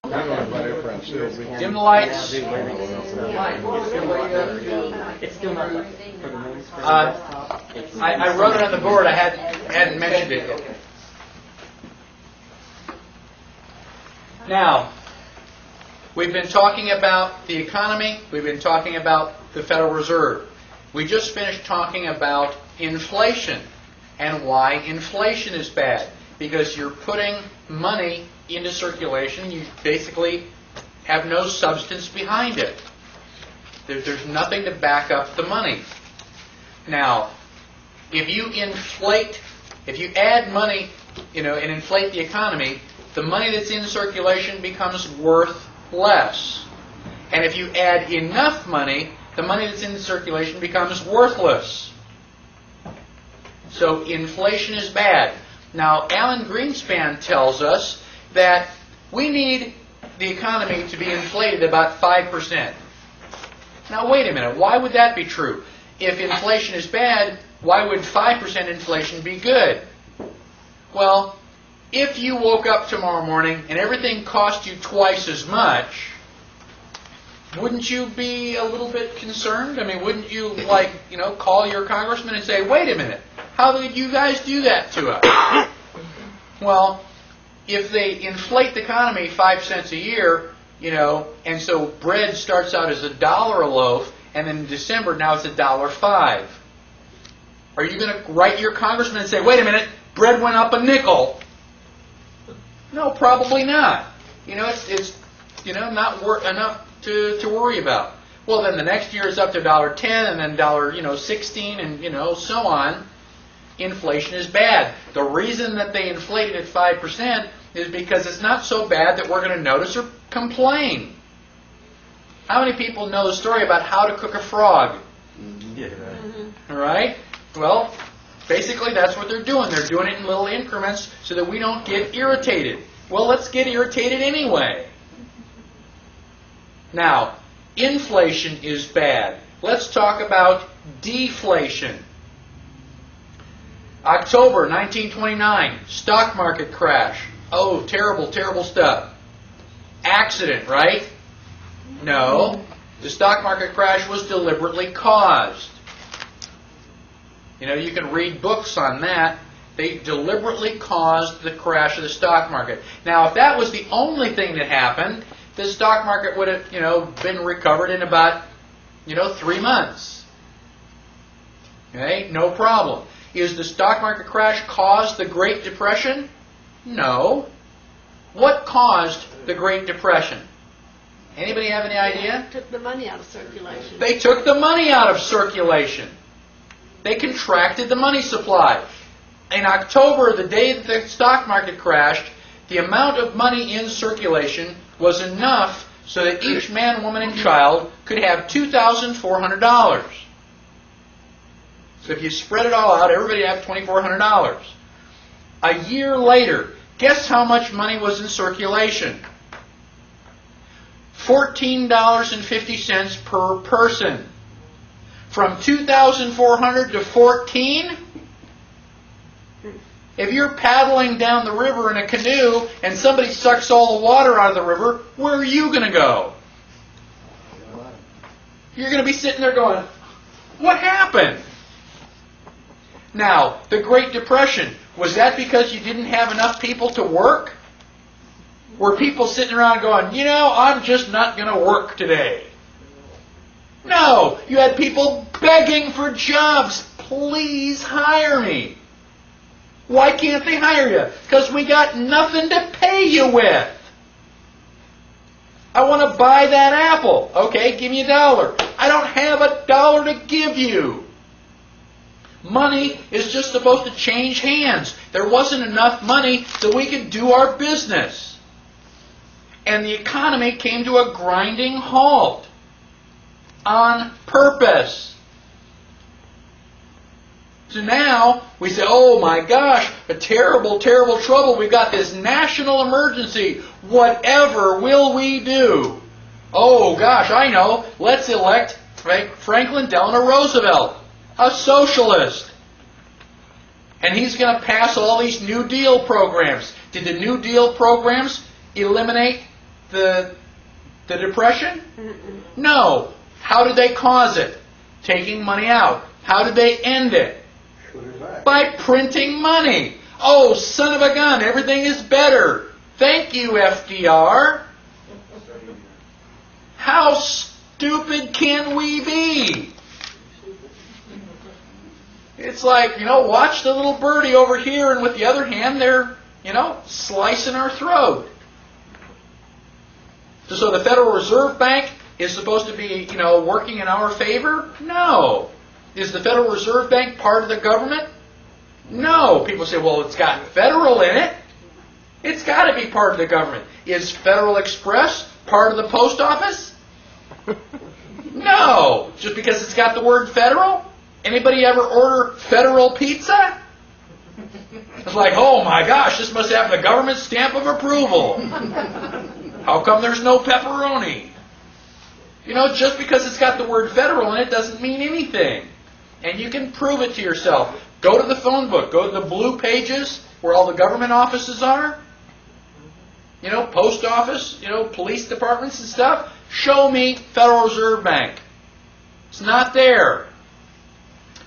Dim the lights. It's still not for the moon. I wrote it on the board. I hadn't mentioned it yet. Now, we've been talking about the economy. We've been talking about the Federal Reserve. We just finished talking about inflation and why inflation is bad. Because you're putting money into circulation, you basically have no substance behind it. There's nothing to back up the money. Now, if you add money, and inflate the economy, the money that's in circulation becomes worth less. And if you add enough money, the money that's in circulation becomes worthless. So inflation is bad. Now, Alan Greenspan tells us that we need the economy to be inflated about 5%. Now, wait a minute. Why would that be true? If inflation is bad, why would 5% inflation be good? Well, if you woke up tomorrow morning and everything cost you twice as much, wouldn't you be a little bit concerned? I mean, wouldn't you, call your congressman and say, wait a minute, how did you guys do that to us? Well, if they inflate the economy 5 cents a year, and so bread starts out as $1 a loaf, and then in December now it's $1.05. Are you going to write your congressman and say, wait a minute, bread went up a nickel? No, probably not. It's not enough to worry about. Well, then the next year is up to $1.10, and then $1.16, and so on. Inflation is bad. The reason that they inflated at 5% is because it's not so bad that we're going to notice or complain. How many people know the story about how to cook a frog? Yeah. All right? Well, basically that's what they're doing. They're doing it in little increments so that we don't get irritated. Well, let's get irritated anyway. Now, inflation is bad. Let's talk about deflation. October 1929, stock market crash. Oh, terrible, terrible stuff. Accident, right? No. The stock market crash was deliberately caused. You can read books on that. They deliberately caused the crash of the stock market. Now, if that was the only thing that happened, the stock market would have, been recovered in about, 3 months. Okay? No problem. Is the stock market crash caused the Great Depression? No. What caused the Great Depression? Anybody have any idea? They took the money out of circulation. They took the money out of circulation. They contracted the money supply. In October, the day that the stock market crashed, the amount of money in circulation was enough so that each man, woman, and child could have $2,400. So if you spread it all out, everybody would have $2,400. A year later, guess how much money was in circulation? $14.50 per person. From 2,400 to 14? If you're paddling down the river in a canoe and somebody sucks all the water out of the river, where are you going to go? You're going to be sitting there going, what happened? Now, the Great Depression, was that because you didn't have enough people to work? Were people sitting around going, I'm just not going to work today? No, you had people begging for jobs. Please hire me. Why can't they hire you? Because we got nothing to pay you with. I want to buy that apple. Okay, give me $1. I don't have $1 to give you. Money is just supposed to change hands. There wasn't enough money so we could do our business. And the economy came to a grinding halt. On purpose. So now we say, oh my gosh, a terrible, terrible trouble. We've got this national emergency. Whatever will we do? Oh gosh, I know. Let's elect Franklin Delano Roosevelt, a socialist. And he's going to pass all these New Deal programs. Did the New Deal programs eliminate the Depression? No. How did they cause it? Taking money out. How did they end it? By printing money. Oh, son of a gun, everything is better. Thank you, FDR. How stupid can we be? It's like, watch the little birdie over here, and with the other hand, they're, slicing our throat. So the Federal Reserve Bank is supposed to be, working in our favor? No. Is the Federal Reserve Bank part of the government? No. People say, well, it's got federal in it. It's got to be part of the government. Is Federal Express part of the post office? No. Just because it's got the word federal? Anybody ever order federal pizza? It's like, oh my gosh, this must have the government stamp of approval. How come there's no pepperoni? Just because it's got the word federal in it doesn't mean anything. And you can prove it to yourself. Go to the phone book. Go to the blue pages where all the government offices are. Post office, police departments and stuff. Show me Federal Reserve Bank. It's not there.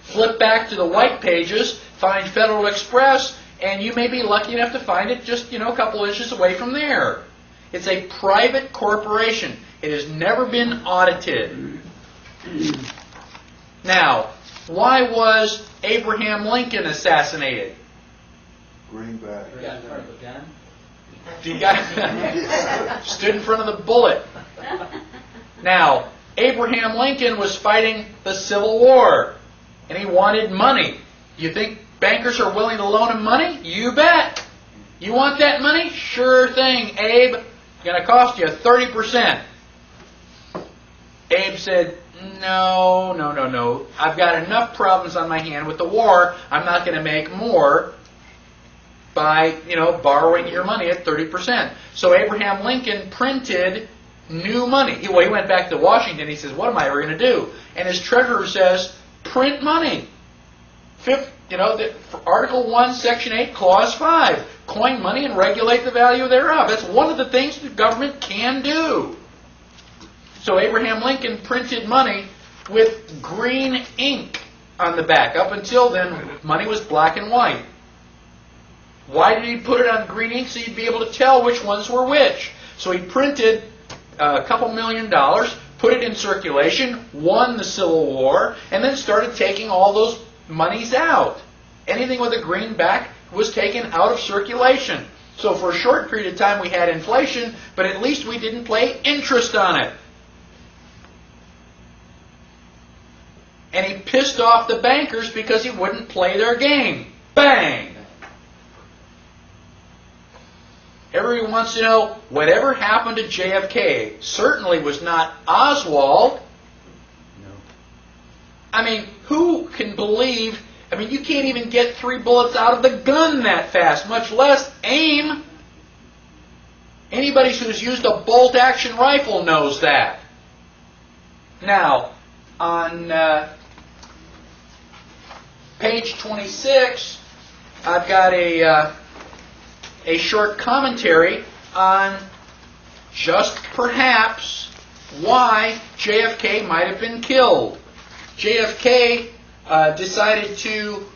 Flip back to the white pages, find Federal Express, and you may be lucky enough to find it just, a couple inches away from there. It's a private corporation. It has never been audited. Now, why was Abraham Lincoln assassinated? Greenback. He got stood in front of the bullet. Now, Abraham Lincoln was fighting the Civil War, and he wanted money. You think bankers are willing to loan him money? You bet. You want that money? Sure thing, Abe. It's going to cost you 30%. Abe said, no. I've got enough problems on my hand with the war. I'm not going to make more by, borrowing your money at 30%. So Abraham Lincoln printed new money. He went back to Washington. He says, what am I ever going to do? And his treasurer says, print money. Article 1, Section 8, Clause 5. Coin money and regulate the value thereof. That's one of the things the government can do. So Abraham Lincoln printed money with green ink on the back. Up until then, money was black and white. Why did he put it on green ink? So you'd be able to tell which ones were which. So he printed a couple $1 million, put it in circulation, won the Civil War, and then started taking all those monies out. Anything with a green back was taken out of circulation. So for a short period of time we had inflation, but at least we didn't pay interest on it. And he pissed off the bankers because he wouldn't play their game. Bang! Everybody wants to know, whatever happened to JFK certainly was not Oswald. No. I mean, who can believe, you can't even get 3 bullets out of the gun that fast, much less aim. Anybody who's used a bolt-action rifle knows that. Now, on page 26, I've got a short commentary on just perhaps why JFK might have been killed. JFK decided to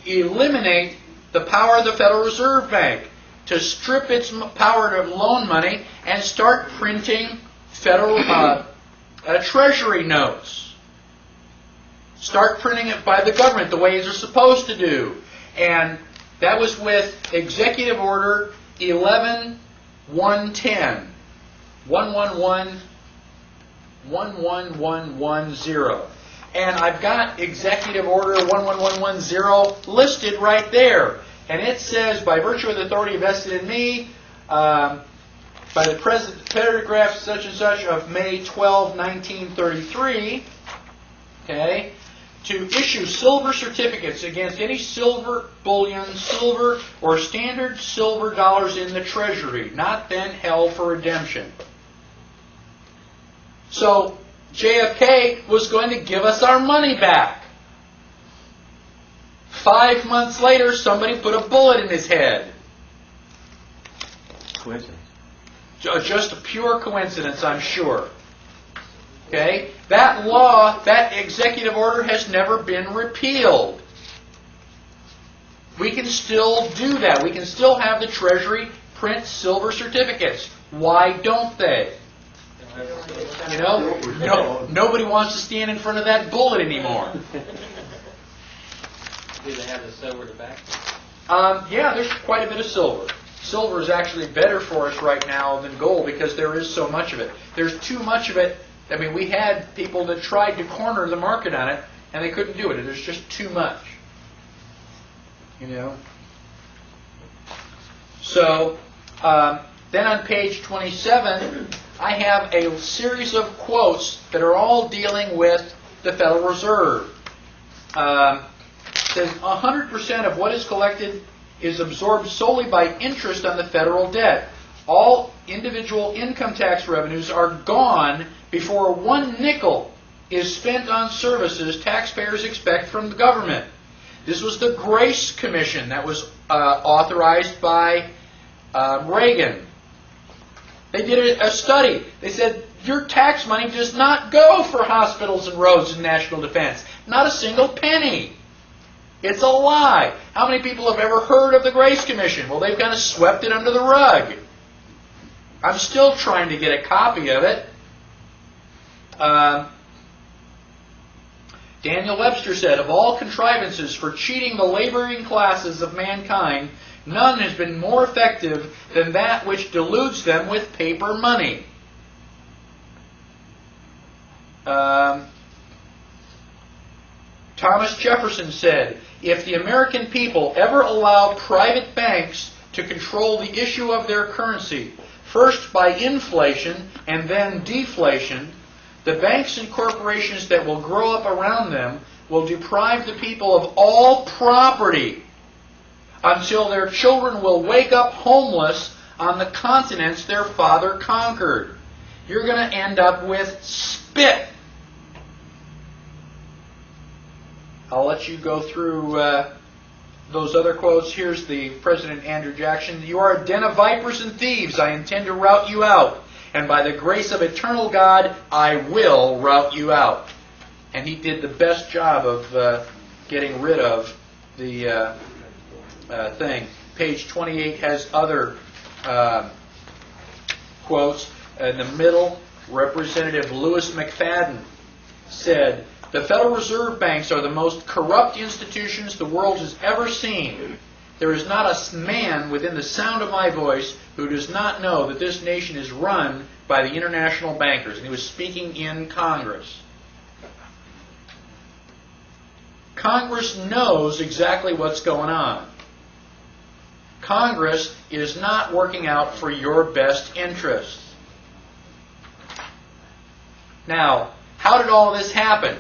eliminate the power of the Federal Reserve Bank, to strip its power to loan money and start printing federal treasury notes. Start printing it by the government the way they're supposed to do. And that was with Executive Order 11-110. 11110. And I've got Executive Order 11110 listed right there. And it says, by virtue of the authority vested in me, by the paragraph such and such of May 12, 1933, okay, to issue silver certificates against any silver bullion, silver, or standard silver dollars in the Treasury, not then held for redemption. So JFK was going to give us our money back. 5 months later, somebody put a bullet in his head. Coincidence. Just a pure coincidence, I'm sure. Okay? That law, that executive order has never been repealed. We can still do that. We can still have the Treasury print silver certificates. Why don't they? You know, nobody wants to stand in front of that bullet anymore. Do they have the silver tobacco? Yeah, there's quite a bit of silver. Silver is actually better for us right now than gold because there is so much of it. There's too much of it. I mean, we had people that tried to corner the market on it, and they couldn't do it. There's just too much. You know? So, then on page 27, I have a series of quotes that are all dealing with the Federal Reserve. It says 100% of what is collected is absorbed solely by interest on the federal debt. All individual income tax revenues are gone before 1 nickel is spent on services taxpayers expect from the government. This was the Grace Commission that was authorized by Reagan. They did a study. They said, your tax money does not go for hospitals and roads and national defense. Not a single penny. It's a lie. How many people have ever heard of the Grace Commission? Well, they've kind of swept it under the rug. I'm still trying to get a copy of it. Daniel Webster said, of all contrivances for cheating the laboring classes of mankind, none has been more effective than that which deludes them with paper money. Thomas Jefferson said, if the American people ever allow private banks to control the issue of their currency, first by inflation and then deflation, the banks and corporations that will grow up around them will deprive the people of all property until their children will wake up homeless on the continents their father conquered. You're going to end up with spit. I'll let you go through those other quotes. Here's the President Andrew Jackson. You are a den of vipers and thieves. I intend to rout you out. And by the grace of eternal God, I will rout you out. And he did the best job of getting rid of the thing. Page 28 has other quotes. In the middle, Representative Louis McFadden said, the Federal Reserve banks are the most corrupt institutions the world has ever seen. There is not a man within the sound of my voice who does not know that this nation is run by the international bankers. And he was speaking in Congress. Congress knows exactly what's going on. Congress is not working out for your best interests. Now, how did all this happen?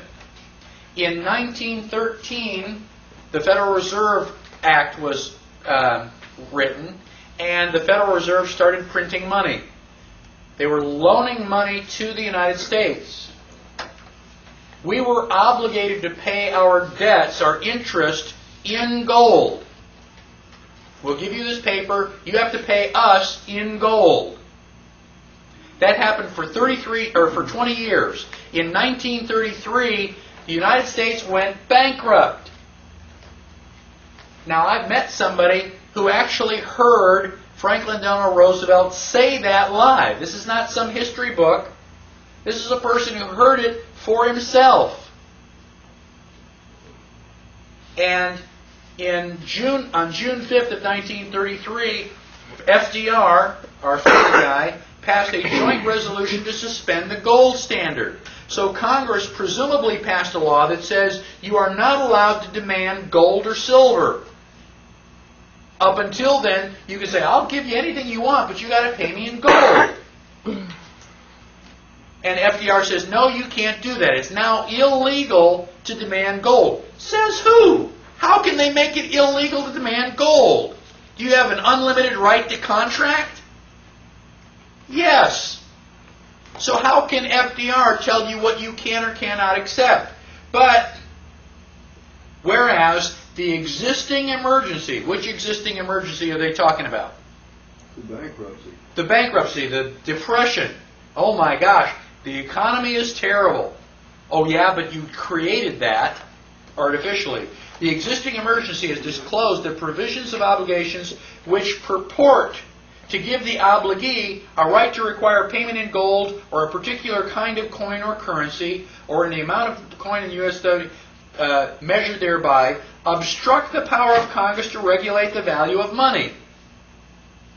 In 1913, the Federal Reserve Act was written, and the Federal Reserve started printing money. They were loaning money to the United States. We were obligated to pay our debts, our interest, in gold. We'll give you this paper. You have to pay us in gold. That happened for 20 years. In 1933, the United States went bankrupt. Now, I've met somebody who actually heard Franklin Delano Roosevelt say that live. This is not some history book. This is a person who heard it for himself. And on June 5th of 1933, FDR, our third guy, passed a joint resolution to suspend the gold standard. So Congress presumably passed a law that says you are not allowed to demand gold or silver. Up until then, you can say, I'll give you anything you want, but you got to pay me in gold. And FDR says, no, you can't do that. It's now illegal to demand gold. Says who? How can they make it illegal to demand gold? Do you have an unlimited right to contract? Yes. So how can FDR tell you what you can or cannot accept? But, whereas the existing emergency, which existing emergency are they talking about? The bankruptcy. The bankruptcy, the depression. Oh my gosh, the economy is terrible. Oh yeah, but you created that artificially. The existing emergency has disclosed the provisions of obligations which purport to give the obligee a right to require payment in gold or a particular kind of coin or currency, or in the amount of coin in U.S. measured thereby, obstruct the power of Congress to regulate the value of money.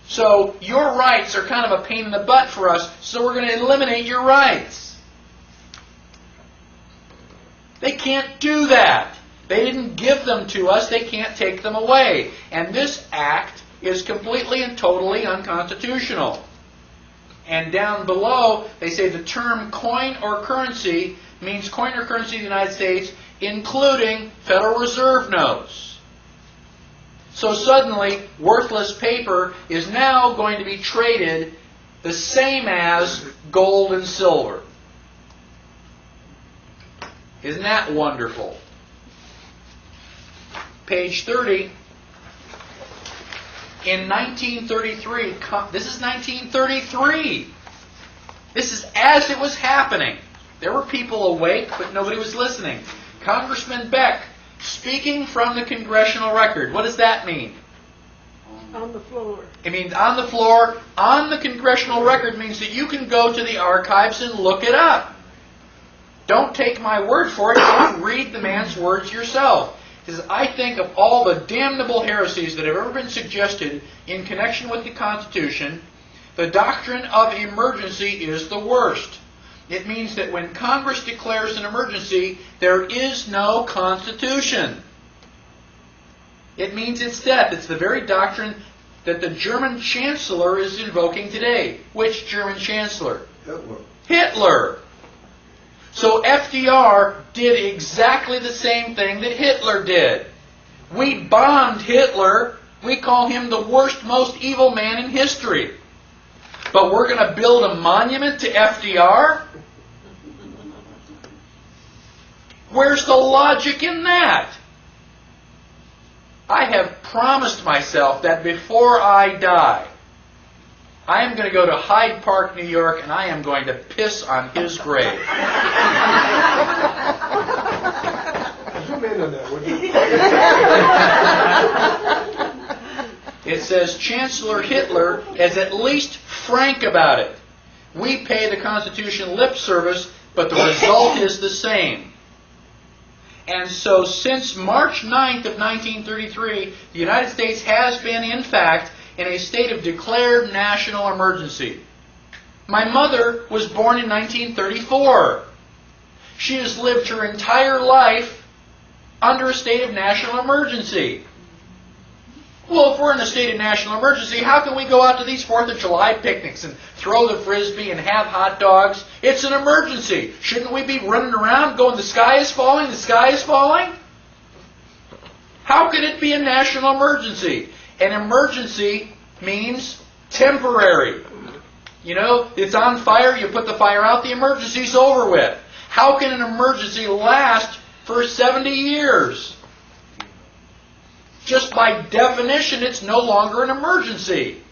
So your rights are kind of a pain in the butt for us, so we're going to eliminate your rights. They can't do that. They didn't give them to us. They can't take them away. And this act is completely and totally unconstitutional. And down below, they say the term coin or currency means coin or currency of the United States, including Federal Reserve notes. So suddenly, worthless paper is now going to be traded the same as gold and silver. Isn't that wonderful? Page 30. In 1933, this is 1933. This is as it was happening. There were people awake, but nobody was listening. Congressman Beck, speaking from the congressional record. What does that mean? On the floor. It means on the floor. On the congressional record means that you can go to the archives and look it up. Don't take my word for it. Don't read the man's words yourself. Because I think of all the damnable heresies that have ever been suggested in connection with the Constitution, the doctrine of emergency is the worst. It means that when Congress declares an emergency, there is no Constitution. It means it's death. It's the very doctrine that the German Chancellor is invoking today. Which German Chancellor? Hitler. Hitler. So FDR did exactly the same thing that Hitler did. We bombed Hitler. We call him the worst, most evil man in history. But we're going to build a monument to FDR? Where's the logic in that? I have promised myself that before I die, I am going to go to Hyde Park, New York, and I am going to piss on his grave. Zoom in on that, would you? It says Chancellor Hitler is at least frank about it. We pay the Constitution lip service, but the result is the same. And so since March 9th of 1933, the United States has been, in fact, in a state of declared national emergency. My mother was born in 1934. She has lived her entire life under a state of national emergency. Well, if we're in a state of national emergency, how can we go out to these 4th of July picnics and throw the frisbee and have hot dogs? It's an emergency. Shouldn't we be running around going, the sky is falling, the sky is falling? How could it be a national emergency? An emergency means temporary. You know, it's on fire, you put the fire out, the emergency's over with. How can an emergency last for 70 years? Just by definition, it's no longer an emergency.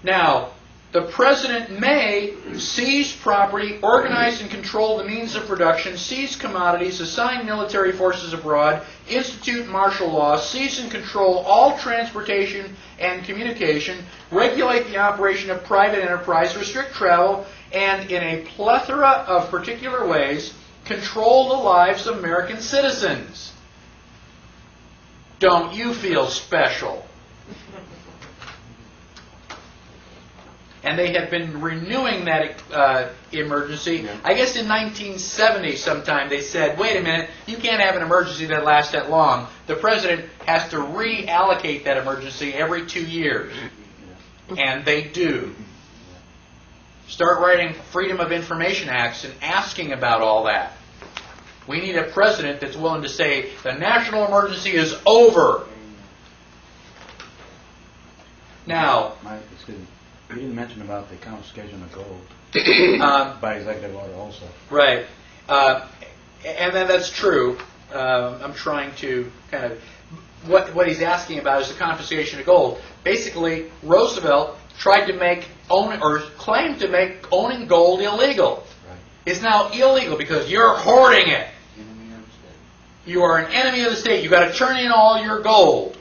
Now, the President may seize property, organize and control the means of production, seize commodities, assign military forces abroad, institute martial law, seize and control all transportation and communication, regulate the operation of private enterprise, restrict travel, and in a plethora of particular ways, control the lives of American citizens. Don't you feel special? And they have been renewing that emergency. Yeah. I guess in 1970 sometime they said, wait a minute, you can't have an emergency that lasts that long. The President has to reallocate that emergency every 2 years. And they do. Start writing Freedom of Information Acts and asking about all that. We need a president that's willing to say the national emergency is over. Now, Mike, excuse me. You didn't mention about the confiscation of gold by executive order also. right. And then that's true. I'm trying to kind of... what he's asking about is the confiscation of gold. Basically, Roosevelt tried to make claimed to make owning gold illegal. Right. It's now illegal because you're hoarding it. You are an enemy of the state. You've got to turn in all your gold.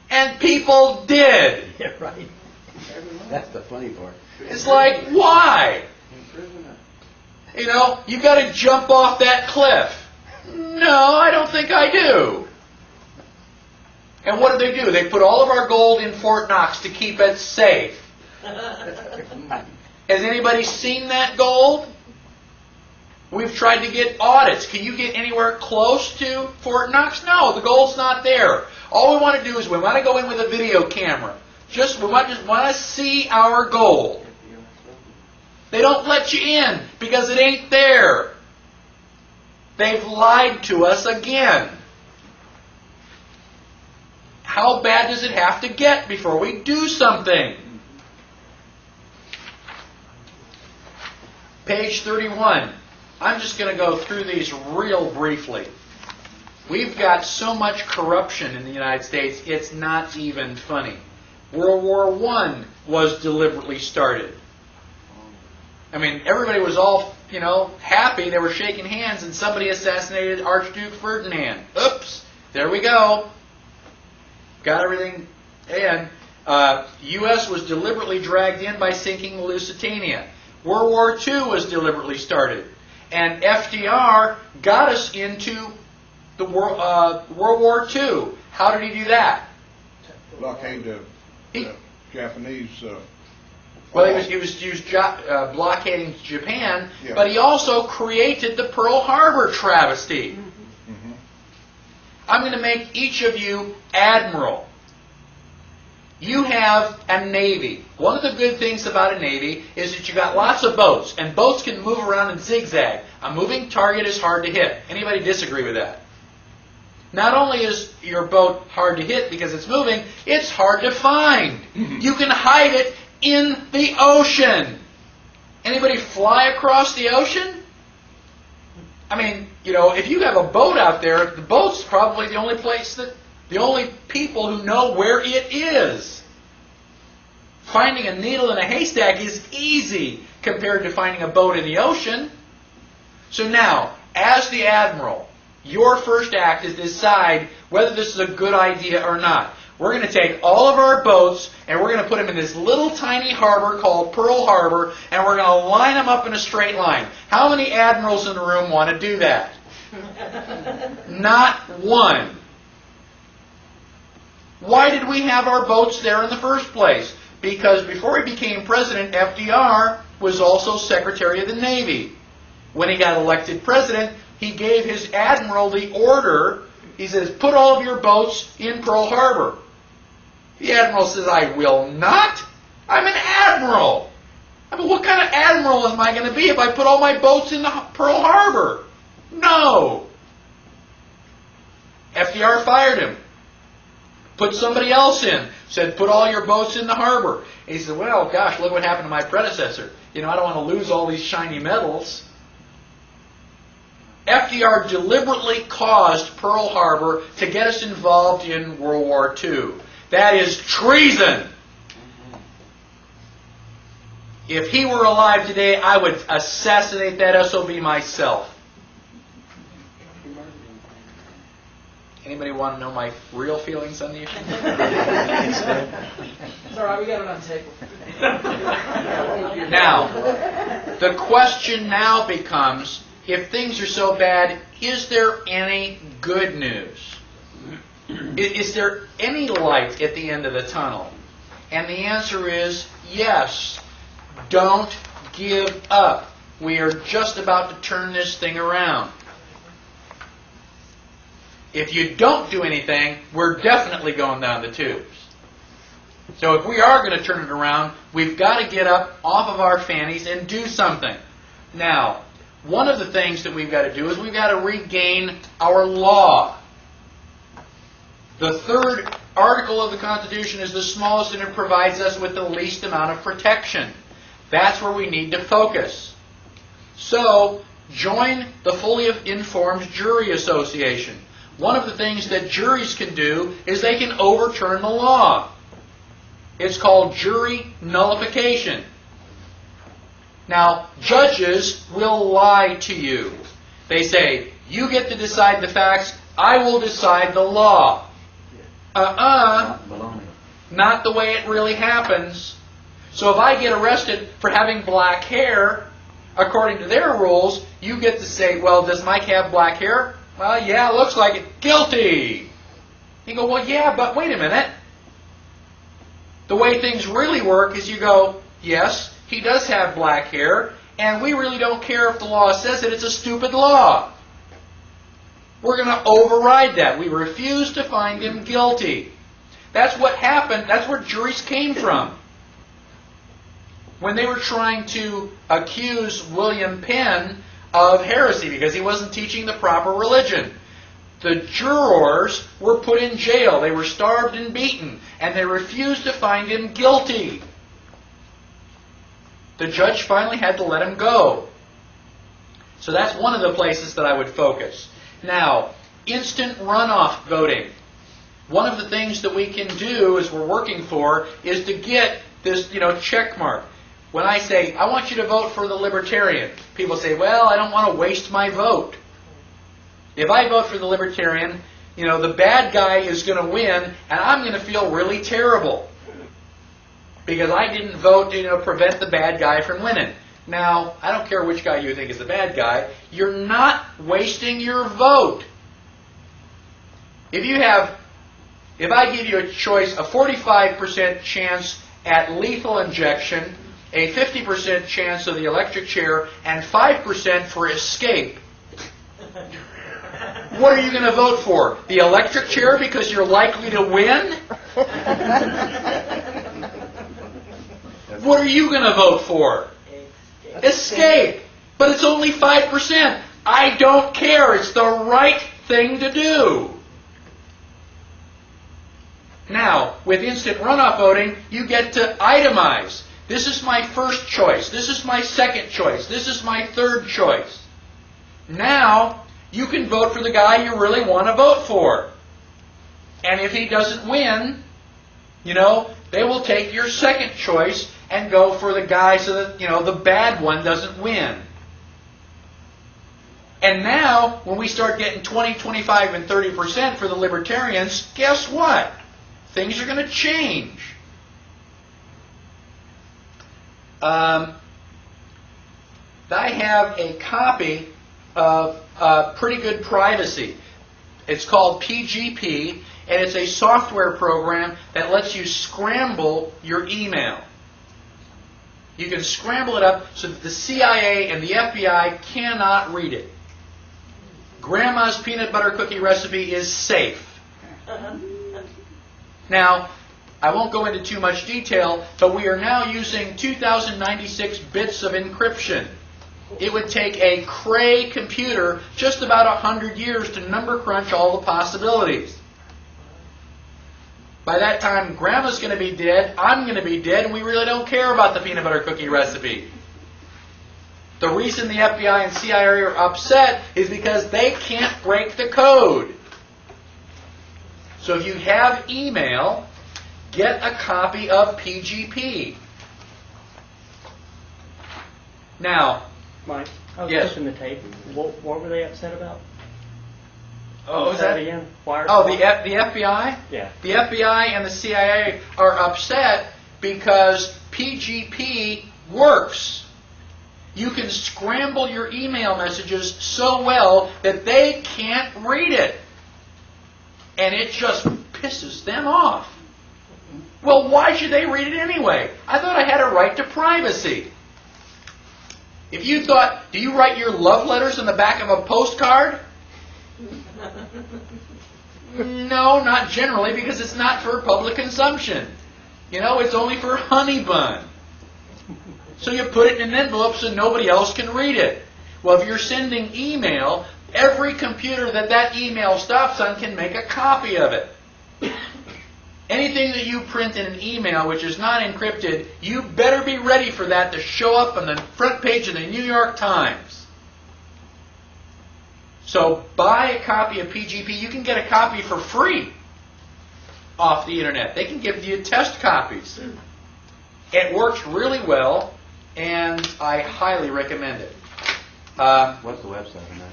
And people did. Yeah, right. That's the funny part. It's like, why? You know, you've got to jump off that cliff. No, I don't think I do. And what do? They put all of our gold in Fort Knox to keep it safe. Has anybody seen that gold? We've tried to get audits. Can you get anywhere close to Fort Knox? No, the gold's not there. All we want to do is we want to go in with a video camera. We want to see our gold. They don't let you in because it ain't there. They've lied to us again. How bad does it have to get before we do something? Page 31. I'm just going to go through these real briefly. We've got so much corruption in the United States, it's not even funny. World War I was deliberately started. I mean, everybody was all, happy. They were shaking hands, and somebody assassinated Archduke Ferdinand. Oops, there we go. Got everything in. U.S. was deliberately dragged in by sinking the Lusitania. World War II was deliberately started. And FDR got us into the World War II. How did he do that? Blockade the Japanese. Well, he was blockading Japan, Yeah. but he also created the Pearl Harbor travesty. Mhm. I'm going to make each of you admiral. You have a navy. One of the good things about a navy is that you got lots of boats, and boats can move around and zigzag. A moving target is hard to hit. Anybody disagree with that? Not only is your boat hard to hit because it's moving, it's hard to find. You can hide it in the ocean. Anybody fly across the ocean? I mean, if you have a boat out there, the boat's probably the only people who know where it is. Finding a needle in a haystack is easy compared to finding a boat in the ocean. So now, as the admiral, your first act is to decide whether this is a good idea or not. We're going to take all of our boats and we're going to put them in this little tiny harbor called Pearl Harbor, and we're going to line them up in a straight line. How many admirals in the room want to do that? Not one. Why did we have our boats there in the first place? Because before he became president, FDR was also Secretary of the Navy. When he got elected president, he gave his admiral the order. He says, put all of your boats in Pearl Harbor. The admiral says, I will not. I'm an admiral. I mean, what kind of admiral am I going to be if I put all my boats in Pearl Harbor? No. FDR fired him. Put somebody else in. Said, put all your boats in the harbor. And he said, well, gosh, look what happened to my predecessor. I don't want to lose all these shiny medals. FDR deliberately caused Pearl Harbor to get us involved in World War II. That is treason. If he were alive today, I would assassinate that SOB myself. Anybody want to know my real feelings on the issue? It's all right, we got it on tape. Now, the question now becomes, if things are so bad, is there any good news? Is there any light at the end of the tunnel? And the answer is yes. Don't give up. We are just about to turn this thing around. If you don't do anything, we're definitely going down the tubes. So if we are going to turn it around, we've got to get up off of our fannies and do something. Now, one of the things that we've got to do is we've got to regain our law. The third article of the Constitution is the smallest and it provides us with the least amount of protection. That's where we need to focus. So, join the Fully Informed Jury Association. one of the things that juries can do is they can overturn the law. It's called jury nullification. Now, judges will lie to you. They say, you get to decide the facts, I will decide the law. Baloney. Not the way it really happens. So if I get arrested for having black hair, according to their rules, you get to say, well, does Mike have black hair? Well, yeah, looks like it. Guilty! You go, well, yeah, but wait a minute. The way things really work is you go, yes, he does have black hair, and we really don't care if the law says it. It's a stupid law. We're going to override that. We refuse to find him guilty. That's what happened. That's where juries came from. When they were trying to accuse William Penn of heresy because he wasn't teaching the proper religion, the jurors were put in jail. They were starved and beaten, and they refused to find him guilty. The judge finally had to let him go. So that's one of the places that I would focus. Now, instant runoff voting. One of the things that we can do as we're working for is to get this, check mark. When I say, I want you to vote for the Libertarian, people say, well, I don't want to waste my vote. If I vote for the Libertarian, the bad guy is going to win, and I'm going to feel really terrible. Because I didn't vote to prevent the bad guy from winning. Now, I don't care which guy you think is the bad guy. You're not wasting your vote. If I give you a choice, a 45% chance at lethal injection, a 50% chance of the electric chair, and 5% for escape, what are you going to vote for? The electric chair because you're likely to win? What are you going to vote for? Escape. But it's only 5%. I don't care. It's the right thing to do. Now, with instant runoff voting, you get to itemize. This is my first choice. This is my second choice. This is my third choice. Now, you can vote for the guy you really want to vote for. And if he doesn't win, they will take your second choice and go for the guy so that, the bad one doesn't win. And now, when we start getting 20, 25, and 30% for the Libertarians, guess what? Things are going to change. I have a copy of Pretty Good Privacy. It's called PGP, and it's a software program that lets you scramble your email. You can scramble it up so that the CIA and the FBI cannot read it. Grandma's peanut butter cookie recipe is safe. Now, I won't go into too much detail, but we are now using 2096 bits of encryption. It would take a Cray computer just about 100 years to number crunch all the possibilities. By that time, Grandma's going to be dead, I'm going to be dead, and we really don't care about the peanut butter cookie recipe. The reason the FBI and CIA are upset is because they can't break the code. So if you have email, get a copy of PGP. Now, Mike, I was yes. pushing the tape. What were they upset about? Oh, Say that again? Wire? Oh, the FBI? Yeah. The FBI and the CIA are upset because PGP works. You can scramble your email messages so well that they can't read it. And it just pisses them off. Well, why should they read it anyway? I thought I had a right to privacy. If you thought, do you write your love letters on the back of a postcard? No, not generally, because it's not for public consumption. It's only for honey bun. So you put it in an envelope so nobody else can read it. Well, if you're sending email, every computer that email stops on can make a copy of it. Anything that you print in an email which is not encrypted, you better be ready for that to show up on the front page of the New York Times. So buy a copy of PGP. You can get a copy for free off the internet. They can give you test copies. It works really well, and I highly recommend it. What's the website on that?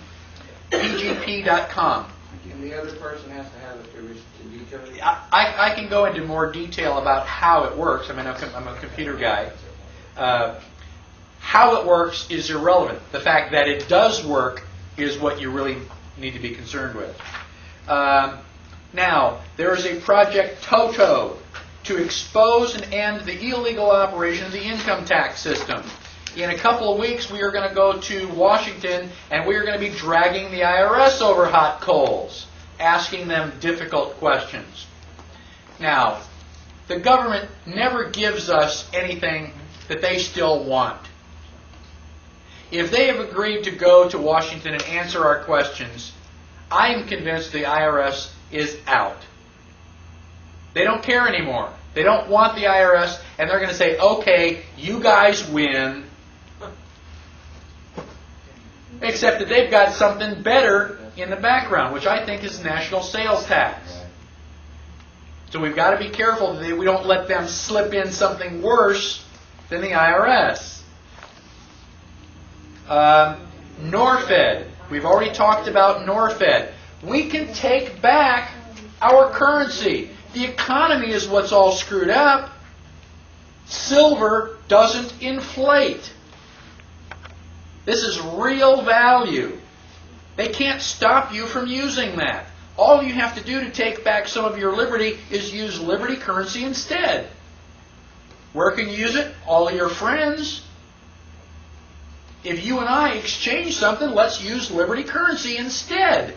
PGP.com. And the other person has to have it to decode it? I can go into more detail about how it works. I mean, I'm a computer guy. How it works is irrelevant. The fact that it does work is what you really need to be concerned with. Now, there is a Project Toto to expose and end the illegal operation of the income tax system. In a couple of weeks, we are going to go to Washington, and we are going to be dragging the IRS over hot coals, asking them difficult questions. Now, the government never gives us anything that they still want. If they have agreed to go to Washington and answer our questions, I am convinced the IRS is out. They don't care anymore. They don't want the IRS, and they're going to say, okay, you guys win. Except that they've got something better in the background, which I think is national sales tax. So we've got to be careful that we don't let them slip in something worse than the IRS. Norfed. We've already talked about Norfed. We can take back our currency. The economy is what's all screwed up. Silver doesn't inflate. This is real value. They can't stop you from using that. All you have to do to take back some of your liberty is use Liberty currency instead. Where can you use it? All of your friends. If you and I exchange something, let's use Liberty currency instead.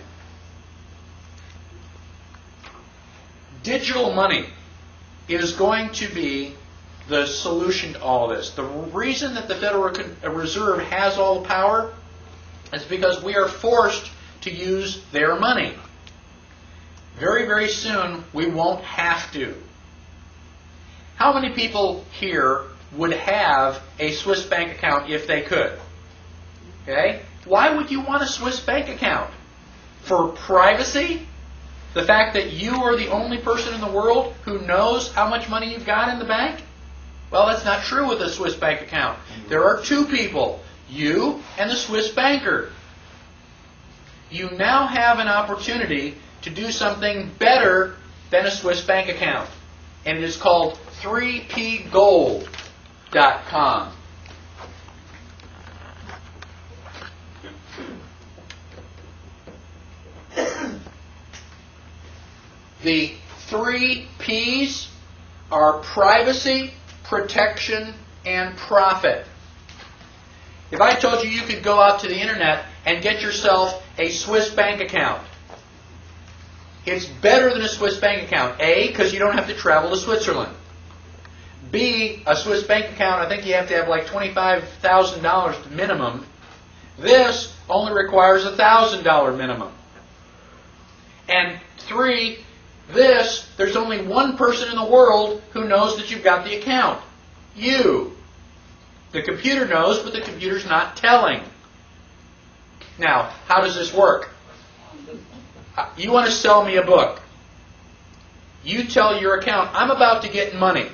Digital money is going to be the solution to all this. The reason that the Federal Reserve has all the power is because we are forced to use their money. Very, very soon, we won't have to. How many people here would have a Swiss bank account if they could? Okay? Why would you want a Swiss bank account? For privacy? The fact that you are the only person in the world who knows how much money you've got in the bank? Well, that's not true with a Swiss bank account. There are two people, you and the Swiss banker. You now have an opportunity to do something better than a Swiss bank account. And it is called 3pgold.com. The 3 P's are privacy, protection, and profit. If I told you you could go out to the internet and get yourself a Swiss bank account, it's better than a Swiss bank account. A, because you don't have to travel to Switzerland. B, a Swiss bank account, I think you have to have like $25,000 minimum. This only requires a $1,000 minimum. And 3, there's only one person in the world who knows that you've got the account. You. The computer knows, but the computer's not telling. Now, how does this work? You want to sell me a book. You tell your account, I'm about to get money.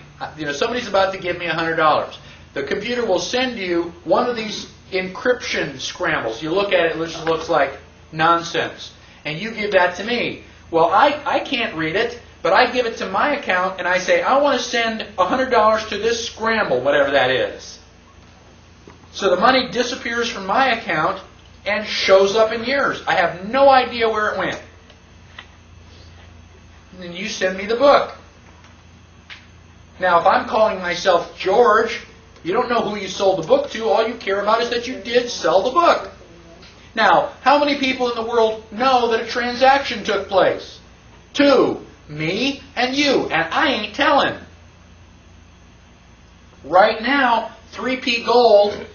Somebody's about to give me $100. The computer will send you one of these encryption scrambles. You look at it, it just looks like nonsense. And you give that to me. Well, I can't read it, but I give it to my account and I say, I want to send $100 to this scramble, whatever that is. So the money disappears from my account and shows up in yours. I have no idea where it went. And then you send me the book. Now, if I'm calling myself George, you don't know who you sold the book to. All you care about is that you did sell the book. Now, how many people in the world know that a transaction took place? 2. Me and you. And I ain't telling. Right now, 3P Gold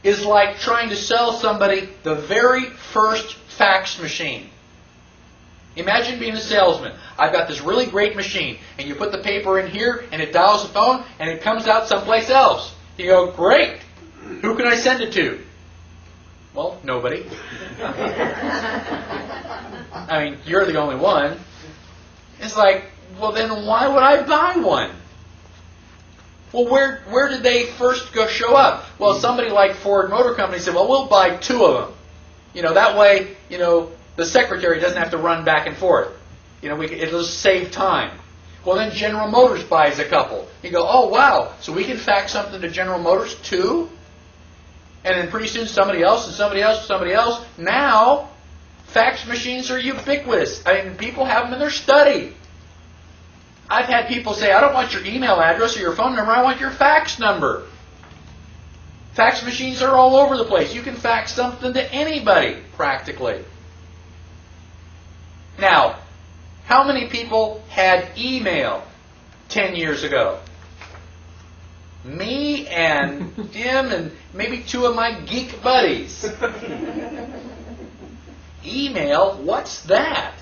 is like trying to sell somebody the very first fax machine. Imagine being a salesman. I've got this really great machine, and you put the paper in here, and it dials the phone, and it comes out someplace else. You go, great. Who can I send it to? Well, nobody. I mean, you're the only one. It's like, well, then why would I buy one? Well, where did they first show up? Well, somebody like Ford Motor Company said, well, we'll buy 2 of them. That way, the secretary doesn't have to run back and forth. It'll save time. Well, then General Motors buys a couple. You go, oh, wow, so we can fax something to General Motors too? And then pretty soon somebody else and somebody else and somebody else. Now, fax machines are ubiquitous. I mean, people have them in their study. I've had people say, I don't want your email address or your phone number, I want your fax number. Fax machines are all over the place. You can fax something to anybody, practically. Now, how many people had email 10 years ago? Me and Jim and maybe 2 of my geek buddies. Email? What's that?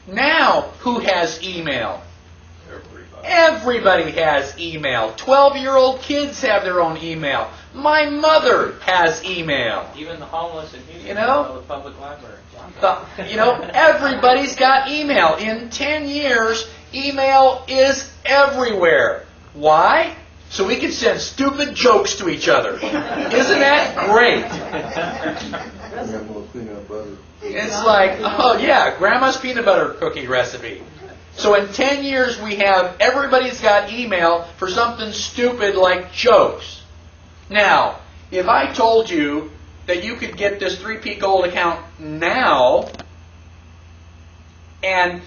Now, who has email? Everybody has email. 12-year-old kids have their own email. My mother has email. Even the homeless in Houston know? go to the public library. Everybody's got email. In 10 years, email is everywhere. Why? So we can send stupid jokes to each other. Isn't that great? Grandma's peanut butter. It's like, oh yeah, Grandma's peanut butter cookie recipe. So in 10 years, we have everybody's got email for something stupid like jokes. Now, if I told you that you could get this 3P Gold account now, and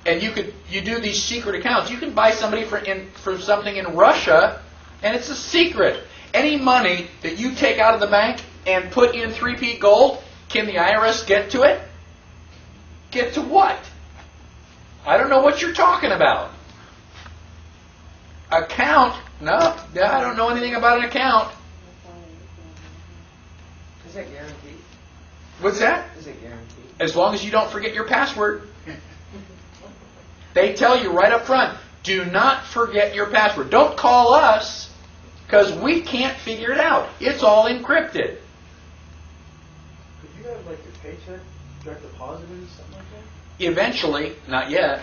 and you do these secret accounts, you can buy somebody for something in Russia, and it's a secret. Any money that you take out of the bank and put in 3P Gold, can the IRS get to it? Get to what? I don't know what you're talking about. Account? No, I don't know anything about an account. Is that guaranteed? What's that? Is it guaranteed? As long as you don't forget your password. They tell you right up front, do not forget your password. Don't call us, because we can't figure it out. It's all encrypted. Could you have like your paycheck direct deposited or something like that? Eventually, not yet.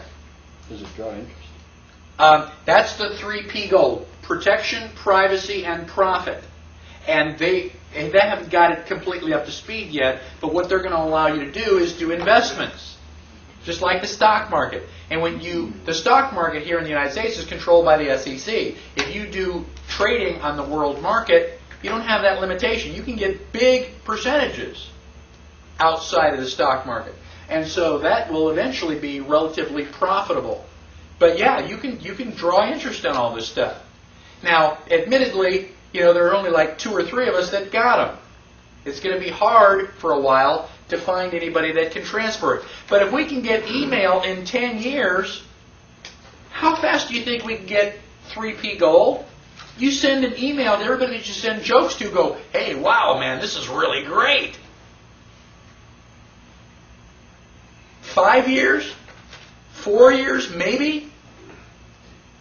Does it draw interest? That's the 3P Gold. Protection, privacy, and profit. And they haven't got it completely up to speed yet, but what they're going to allow you to do is do investments. Just like the stock market. And the stock market here in the United States is controlled by the SEC. If you do trading on the world market, you don't have that limitation. You can get big percentages outside of the stock market. And so that will eventually be relatively profitable. But yeah, you can draw interest on all this stuff. Now, admittedly, there are only like 2 or 3 of us that got them. It's going to be hard for a while to find anybody that can transfer it. But if we can get email in 10 years, how fast do you think we can get 3P Gold? You send an email to everybody that you send jokes to, go, hey, wow, man, this is really great. 5 years? 4 years, maybe?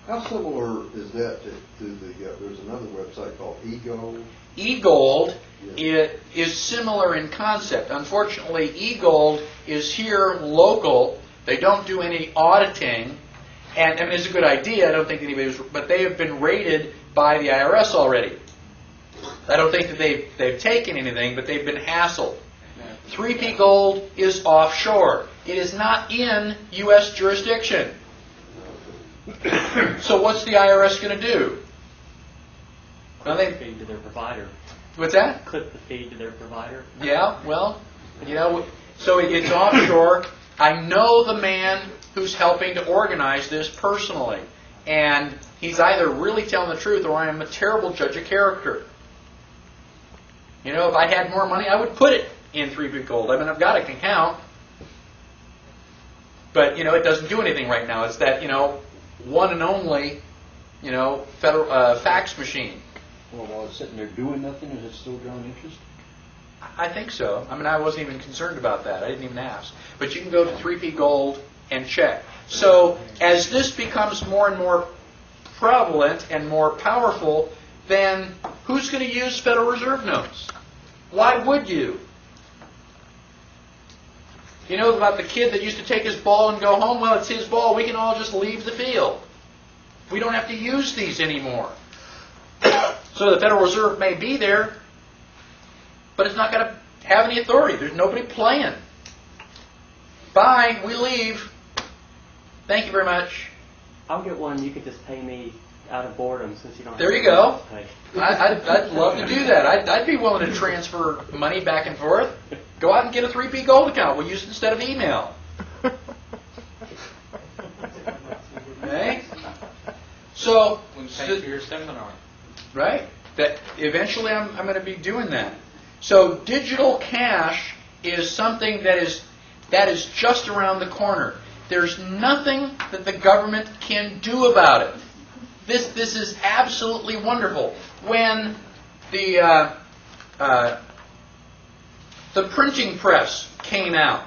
How similar is that to there's another website called eGold? eGold Yeah. is similar in concept. Unfortunately, eGold is here local. They don't do any auditing. And I mean, it's a good idea. I don't think anybody's, but they have been raided by the IRS already. I don't think that they've taken anything, but they've been hassled. 3P Gold is offshore. It is not in U.S. jurisdiction. So what's the IRS going to do? Well, Feed to their provider. what's that? Clip the feed to their provider. Yeah, well, so it's offshore. I know the man who's helping to organize this personally. And he's either really telling the truth or I am a terrible judge of character. If I had more money, I would put it in 3P Gold. I mean, I've got an account. But, it doesn't do anything right now. It's that, one and only, federal fax machine. Well, while it's sitting there doing nothing, is it still drawing interest? I think so. I mean, I wasn't even concerned about that. I didn't even ask. But you can go to 3P Gold and check. So as this becomes more and more prevalent and more powerful, then who's going to use Federal Reserve notes? Why would you? You know about the kid that used to take his ball and go home? Well, it's his ball. We can all just leave the field. We don't have to use these anymore. So the Federal Reserve may be there, but it's not going to have any authority. There's nobody playing. Bye. We leave. Thank you very much. I'll get one. You could just pay me out of boredom since you don't. There have you go. to pay. I'd love to do that. I'd be willing to transfer money back and forth. Go out and get a 3P Gold account. We'll use it instead of email. Okay? So, When you pay for your seminar. right? That eventually I'm going to be doing that. So digital cash is something that is just around the corner. There's nothing that the government can do about it. This is absolutely wonderful. When the printing press came out,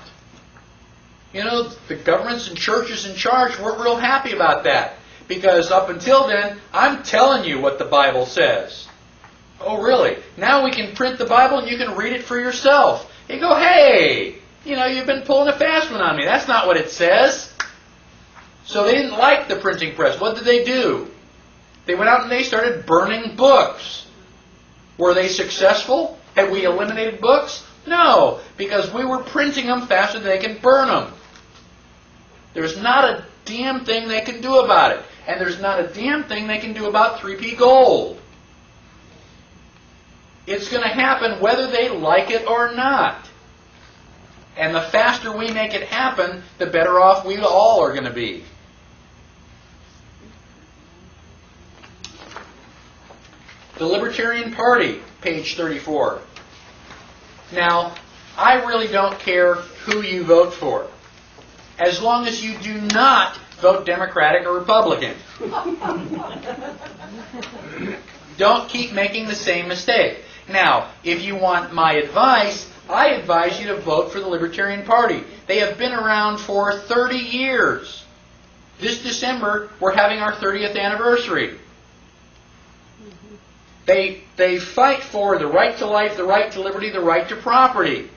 you know, the governments and churches in charge weren't real happy about that, because up until then, I'm telling you what the Bible says. Oh, really? Now we can print the Bible and you can read it for yourself. You go, hey, you know, you've been pulling a fast one on me. That's not what it says. So they didn't like the printing press. What did they do? They went out and they started burning books. Were they successful? Had we eliminated books? No, because we were printing them faster than they can burn them. There's not a damn thing they can do about it. And there's not a damn thing they can do about 3P Gold. It's going to happen whether they like it or not. And the faster we make it happen, the better off we all are going to be. The Libertarian Party, page 34. Now, I really don't care who you vote for, as long as you do not vote Democratic or Republican. Don't keep making the same mistake. Now, if you want my advice, I advise you to vote for the Libertarian Party. They have been around for 30 years. This December, we're having our 30th anniversary. They fight for the right to life, the right to liberty, the right to property.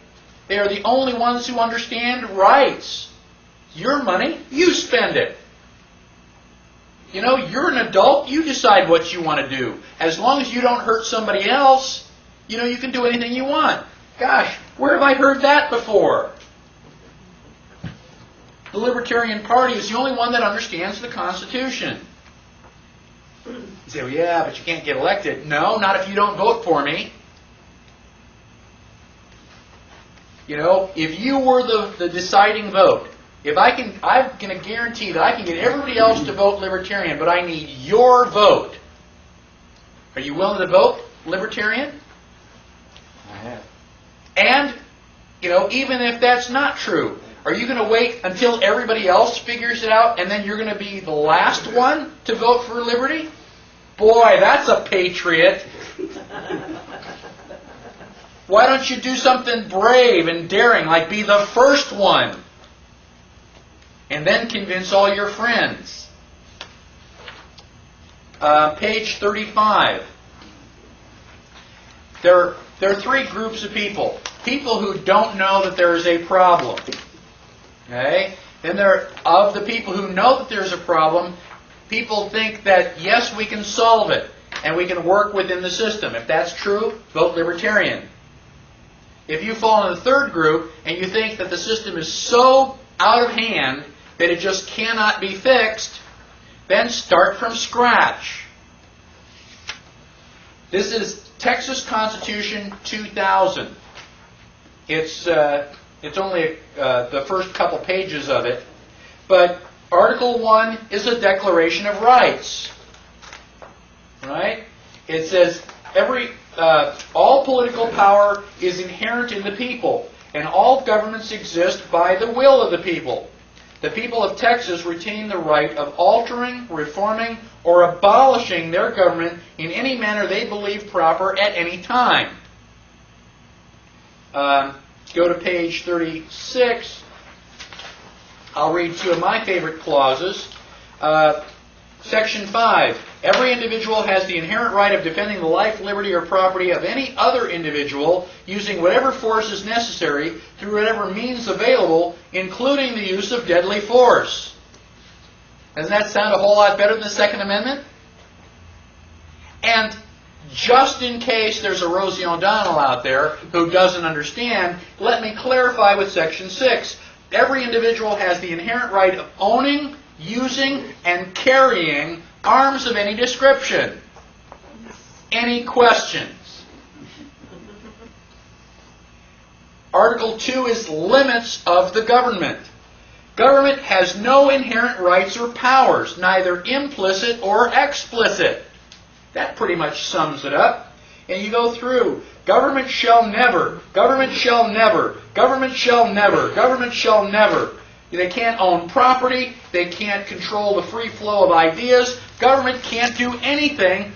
They are the only ones who understand rights. Your money, you spend it. You know, you're an adult, you decide what you want to do. As long as you don't hurt somebody else, you know, you can do anything you want. Gosh, where have I heard that before? The Libertarian Party is the only one that understands the Constitution. You say, well, yeah, but you can't get elected. No, not if you don't vote for me. You know, if you were the deciding vote, I'm going to guarantee that I can get everybody else to vote Libertarian, but I need your vote. Are you willing to vote Libertarian? I have. And, you know, even if that's not true, are you going to wait until everybody else figures it out and then you're going to be the last one to vote for liberty? Boy, that's a patriot. Why don't you do something brave and daring, like be the first one, and then convince all your friends? Page 35. There are three groups of people. People who don't know that there is a problem. Okay? Then there are, of the people who know that there's a problem, people think that, yes, we can solve it, and we can work within the system. If that's true, vote Libertarian. If you fall in the third group, and you think that the system is so out of hand that it just cannot be fixed, then start from scratch. This is Texas Constitution 2000. It's only the first couple pages of it, but Article 1 is a Declaration of Rights. Right? It says all political power is inherent in the people, and all governments exist by the will of the people. The people of Texas retain the right of altering, reforming, or abolishing their government in any manner they believe proper at any time. Go to page 36. I'll read two of my favorite clauses. Section 5, every individual has the inherent right of defending the life, liberty, or property of any other individual using whatever force is necessary through whatever means available, including the use of deadly force. Doesn't that sound a whole lot better than the Second Amendment? And just in case there's a Rosie O'Donnell out there who doesn't understand, let me clarify with Section 6. Every individual has the inherent right of owning, using, and carrying arms of any description. Any questions? Article 2 is limits of the government. Government has no inherent rights or powers, neither implicit or explicit. That pretty much sums it up. And you go through, government shall never, government shall never, government shall never, government shall never. They can't own property, they can't control the free flow of ideas, government can't do anything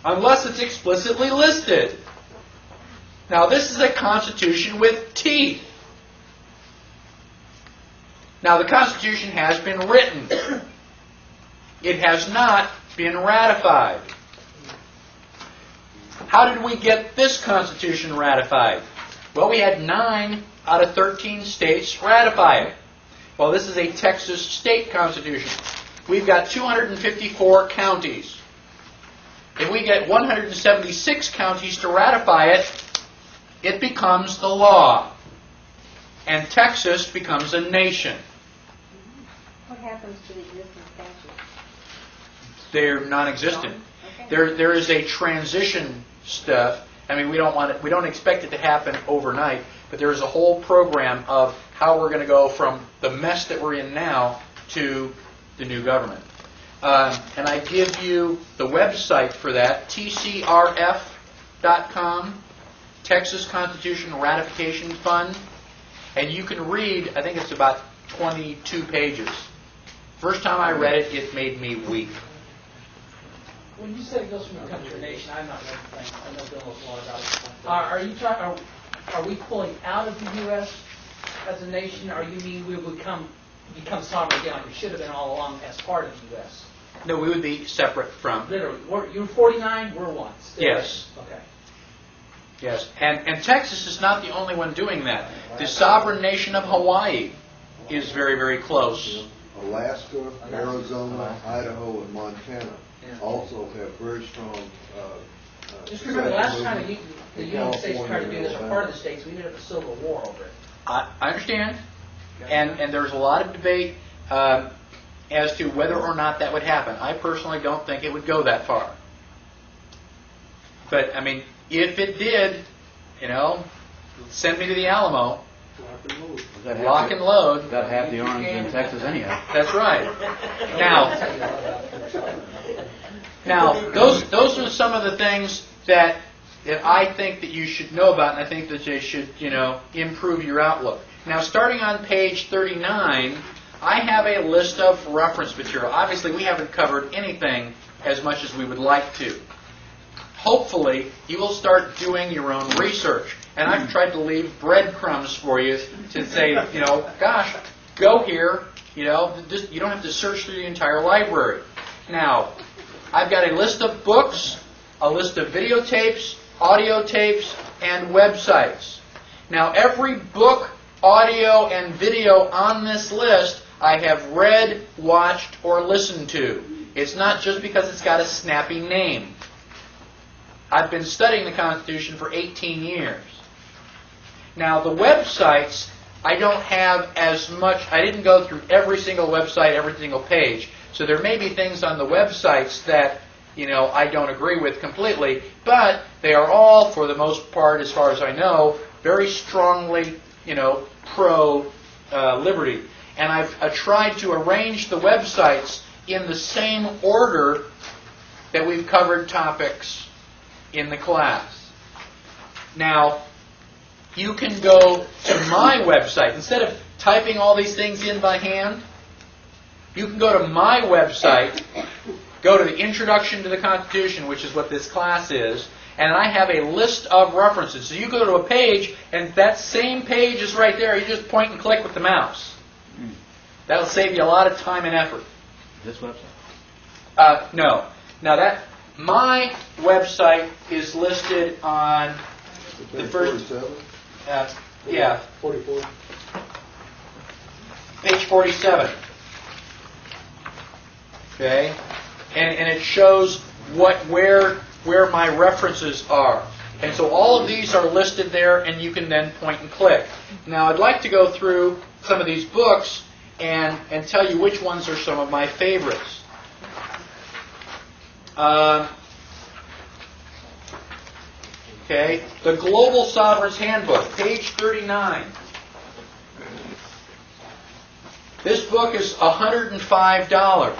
unless it's explicitly listed. Now this is a constitution with teeth. Now the Constitution has been written. It has not been ratified. How did we get this Constitution ratified? Well, we had 9 out of 13 states ratify it. Well, this is a Texas state constitution. We've got 254 counties. If we get 176 counties to ratify it, it becomes the law. And Texas becomes a nation. What happens to the existing statutes? They're non-existent. Okay. There is a transition stuff. I mean, we don't expect it to happen overnight, but there is a whole program of how we're going to go from the mess that we're in now to the new government. And I give you the website for that, tcrf.com, Texas Constitution Ratification Fund, and you can read, I think it's about 22 pages. First time I read it, it made me weep. When you said it goes from country to nation, I'm not ready to think. I know Bill knows a lot about it. Are we pulling out of the U.S. as a nation, or you mean we would become sovereign again, like we should have been all along as part of the U.S.? No, we would be separate from. Literally, you're 49, we're 1. Still Yes. Okay. Yes, and Texas is not the only one doing that. The sovereign nation of Hawaii is very, very close. Alaska, Arizona, Idaho, and Montana also have very strong. Just remember, the last time the United States tried to do this, or part of the states, we ended up a civil war over it. I understand, and there's a lot of debate as to whether or not that would happen. I personally don't think it would go that far. But, I mean, if it did, send me to the Alamo, lock and load. Got half the arms in Texas anyhow. That's right. Now, those are some of the things that I think that you should know about, and I think that they should, improve your outlook. Now, starting on page 39, I have a list of reference material. Obviously, we haven't covered anything as much as we would like to. Hopefully, you will start doing your own research. And I've tried to leave breadcrumbs for you to say, gosh, go here. You don't have to search through the entire library. Now, I've got a list of books, a list of videotapes, audio tapes, and websites. Now, every book, audio, and video on this list I have read, watched, or listened to. It's not just because it's got a snappy name. I've been studying the Constitution for 18 years. Now, the websites, I don't have as much. I didn't go through every single website, every single page. So there may be things on the websites that, I don't agree with completely. But they are all, for the most part, as far as I know, very strongly, pro-liberty. And I've tried to arrange the websites in the same order that we've covered topics in the class. Now, you can go to my website. Instead of typing all these things in by hand, you can go to my website, go to the Introduction to the Constitution, which is what this class is, and I have a list of references. So you go to a page, and that same page is right there. You just point and click with the mouse. That'll save you a lot of time and effort. This website? No. Now my website is listed on the Page first, 47? yeah, 44. page 47. Okay, and it shows where my references are, and so all of these are listed there, and you can then point and click. Now I'd like to go through some of these books and tell you which ones are some of my favorites. Okay, the Global Sovereign's Handbook, page 39. This book is $105,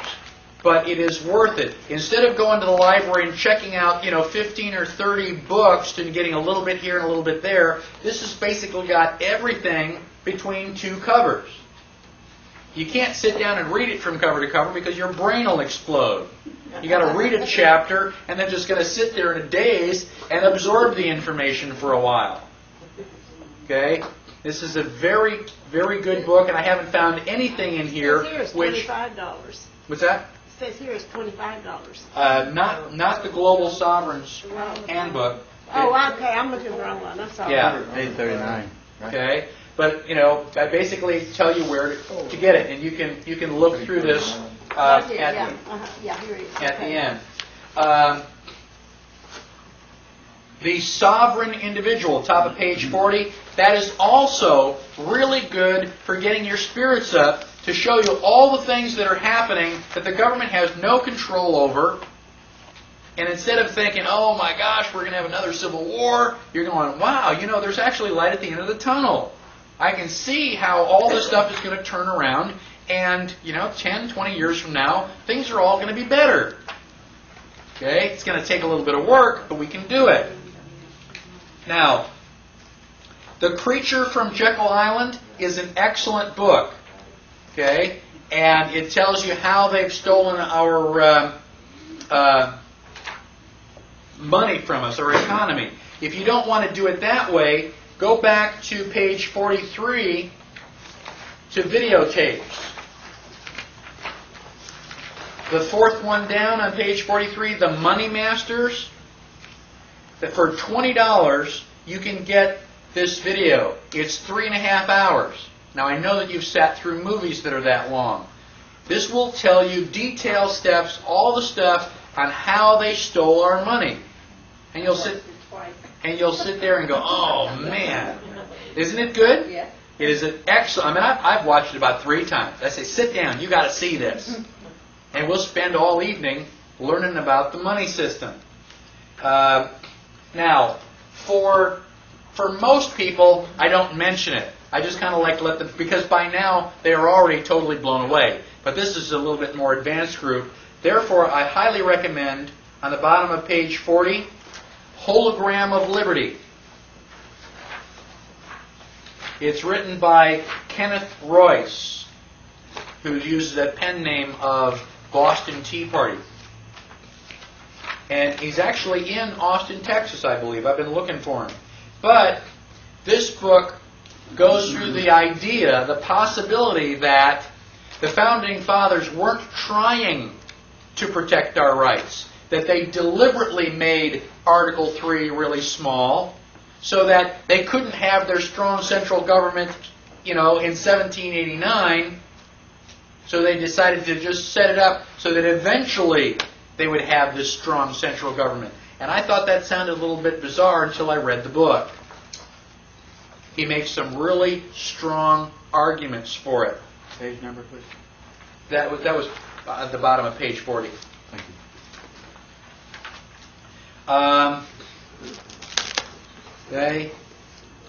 but it is worth it. Instead of going to the library and checking out, 15 or 30 books and getting a little bit here and a little bit there, this has basically got everything between two covers. You can't sit down and read it from cover to cover because your brain will explode. You got to read a chapter and then just going to sit there in a daze and absorb the information for a while. Okay? This is a very, very good book, and I haven't found anything in here It says here which... it's $25. What's that? It says here it's $25. Not the Global Sovereign's Handbook. Oh, okay, I'm looking at the wrong one, I'm sorry. Yeah. Page 39. Right? Okay, but I basically tell you where to get it, and you can look through this Right here, at yeah, yeah, here it is. the Okay. end. The Sovereign Individual, top of page 40, that is also really good for getting your spirits up to show you all the things that are happening that the government has no control over. And instead of thinking, oh my gosh, we're going to have another civil war, you're going, wow, there's actually light at the end of the tunnel. I can see how all this stuff is going to turn around, and 10, 20 years from now, things are all going to be better. Okay? It's going to take a little bit of work, but we can do it. Now, The Creature from Jekyll Island is an excellent book. Okay? And it tells you how they've stolen our money from us, our economy. If you don't want to do it that way, go back to page 43 to videotapes. The fourth one down on page 43, The Money Masters. That for $20, you can get this video. It's 3.5 hours. Now, I know that you've sat through movies that are that long. This will tell you detailed steps, all the stuff on how they stole our money. And you'll sit there and go, oh, man. Isn't it good? Yeah. It is an excellent... I've watched it about 3 times. I say, sit down. You got to see this. And we'll spend all evening learning about the money system. Now, for most people, I don't mention it. I just kind of like to let them, because by now they are already totally blown away. But this is a little bit more advanced group. Therefore, I highly recommend, on the bottom of page 40, Hologram of Liberty. It's written by Kenneth Royce, who uses that pen name of Boston Tea Party. And he's actually in Austin, Texas, I believe. I've been looking for him. But this book goes through the idea, the possibility that the Founding Fathers weren't trying to protect our rights, that they deliberately made Article 3 really small so that they couldn't have their strong central government, in 1789. So they decided to just set it up so that eventually they would have this strong central government. And I thought that sounded a little bit bizarre until I read the book. He makes some really strong arguments for it. Page number, please. That was at the bottom of page 40. Thank you. Okay.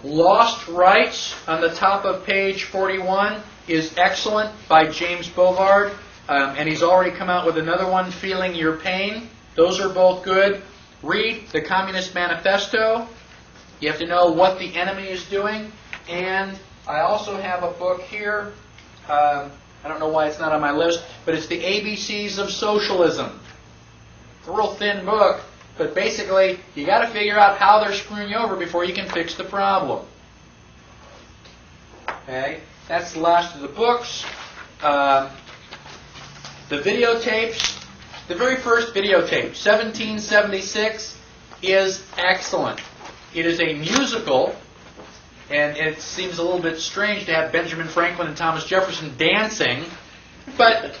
Lost Rights on the top of page 41 is excellent, by James Bovard. And he's already come out with another one, Feeling Your Pain. Those are both good. Read the Communist Manifesto. You have to know what the enemy is doing. And I also have a book here. I don't know why it's not on my list, but it's the ABCs of Socialism. It's a real thin book, but basically you got to figure out how they're screwing you over before you can fix the problem. Okay, that's the last of the books. The videotapes, The very first videotape, 1776, is excellent. It is a musical, and it seems a little bit strange to have Benjamin Franklin and Thomas Jefferson dancing, but,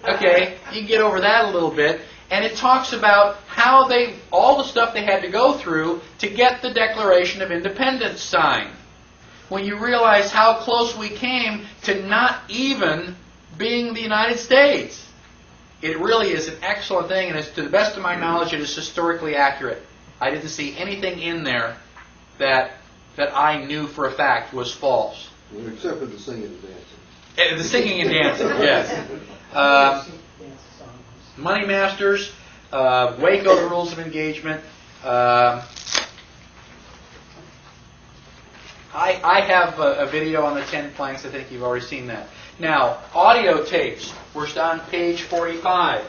okay, you can get over that a little bit. And it talks about how all the stuff they had to go through to get the Declaration of Independence signed. When you realize how close we came to not even being the United States. It really is an excellent thing, and to the best of my knowledge, it is historically accurate. I didn't see anything in there that I knew for a fact was false. Well, except for the singing and dancing. The singing and dancing, yes. Money Masters, Waco, the Rules of Engagement. I have a video on the 10 planks. I think you've already seen that. Now, audio tapes. We're on page 45.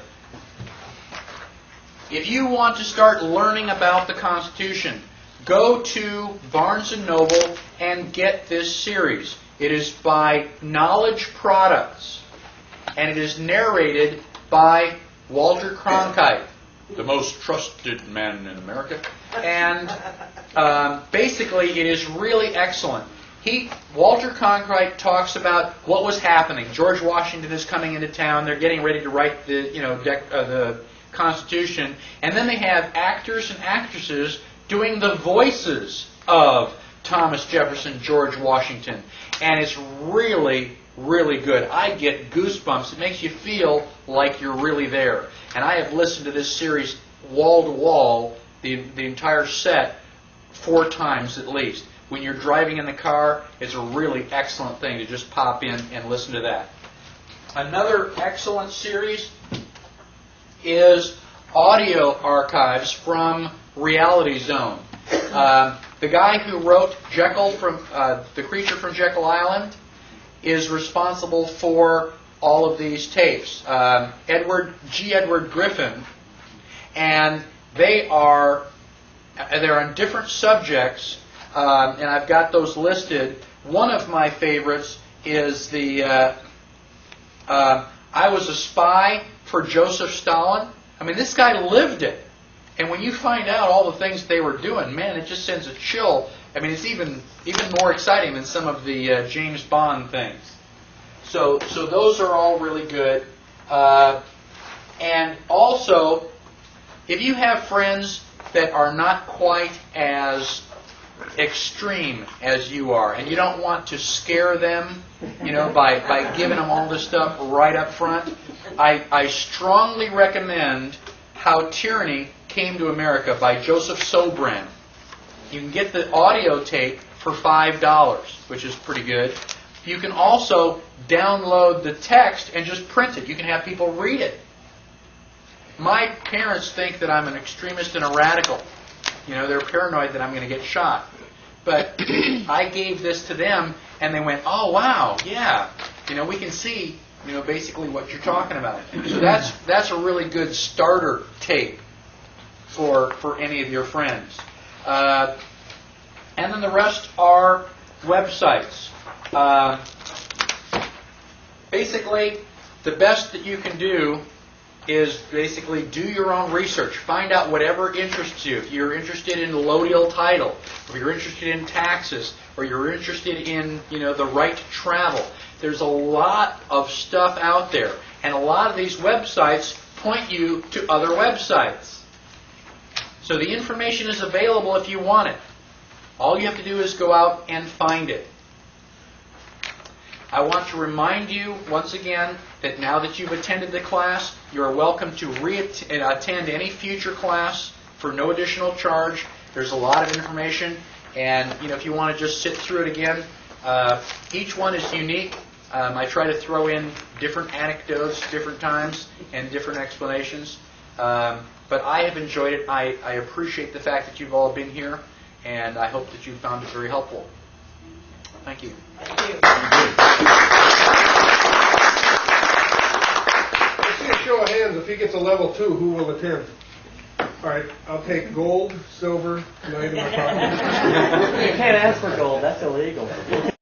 If you want to start learning about the Constitution, go to Barnes & Noble and get this series. It is by Knowledge Products, and it is narrated by Walter Cronkite, the most trusted man in America. And basically, it is really excellent. Walter Cronkite talks about what was happening. George Washington is coming into town. They're getting ready to write the Constitution, and then they have actors and actresses doing the voices of Thomas Jefferson, George Washington, and it's really, really good. I get goosebumps. It makes you feel like you're really there. And I have listened to this series wall to wall, the entire set, 4 times at least. When you're driving in the car, it's a really excellent thing to just pop in and listen to that. Another excellent series is audio archives from Reality Zone. The guy who wrote Jekyll from The Creature from Jekyll Island is responsible for all of these tapes. Edward Griffin, and they're on different subjects, and I've got those listed. One of my favorites is I was a spy for Joseph Stalin. I mean, this guy lived it. And when you find out all the things they were doing, man, it just sends a chill. I mean, it's even more exciting than some of the James Bond things. So those are all really good. And also, if you have friends that are not quite as extreme as you are, and you don't want to scare them, by giving them all this stuff right up front, I strongly recommend How Tyranny Came to America by Joseph Sobran. You can get the audio tape for $5, which is pretty good. You can also download the text and just print it. You can have people read it. My parents think that I'm an extremist and a radical. They're paranoid that I'm going to get shot. But I gave this to them, and they went, "Oh, wow, yeah. We can see, basically what you're talking about." So that's a really good starter tape for any of your friends. And then the rest are websites. Basically, the best that you can do is basically do your own research. Find out whatever interests you. If you're interested in allodial title, or you're interested in taxes, or you're interested in the right to travel, there's a lot of stuff out there. And a lot of these websites point you to other websites. So the information is available if you want it. All you have to do is go out and find it. I want to remind you once again that now that you've attended the class, you are welcome to attend any future class for no additional charge. There's a lot of information, and if you want to just sit through it again, each one is unique. I try to throw in different anecdotes, different times, and different explanations. But I have enjoyed it. I appreciate the fact that you've all been here, and I hope that you found it very helpful. Thank you. Let's see a show of hands. If he gets a level 2, who will attend? All right, I'll take gold, silver, not even a problem. You can't ask for gold. That's illegal.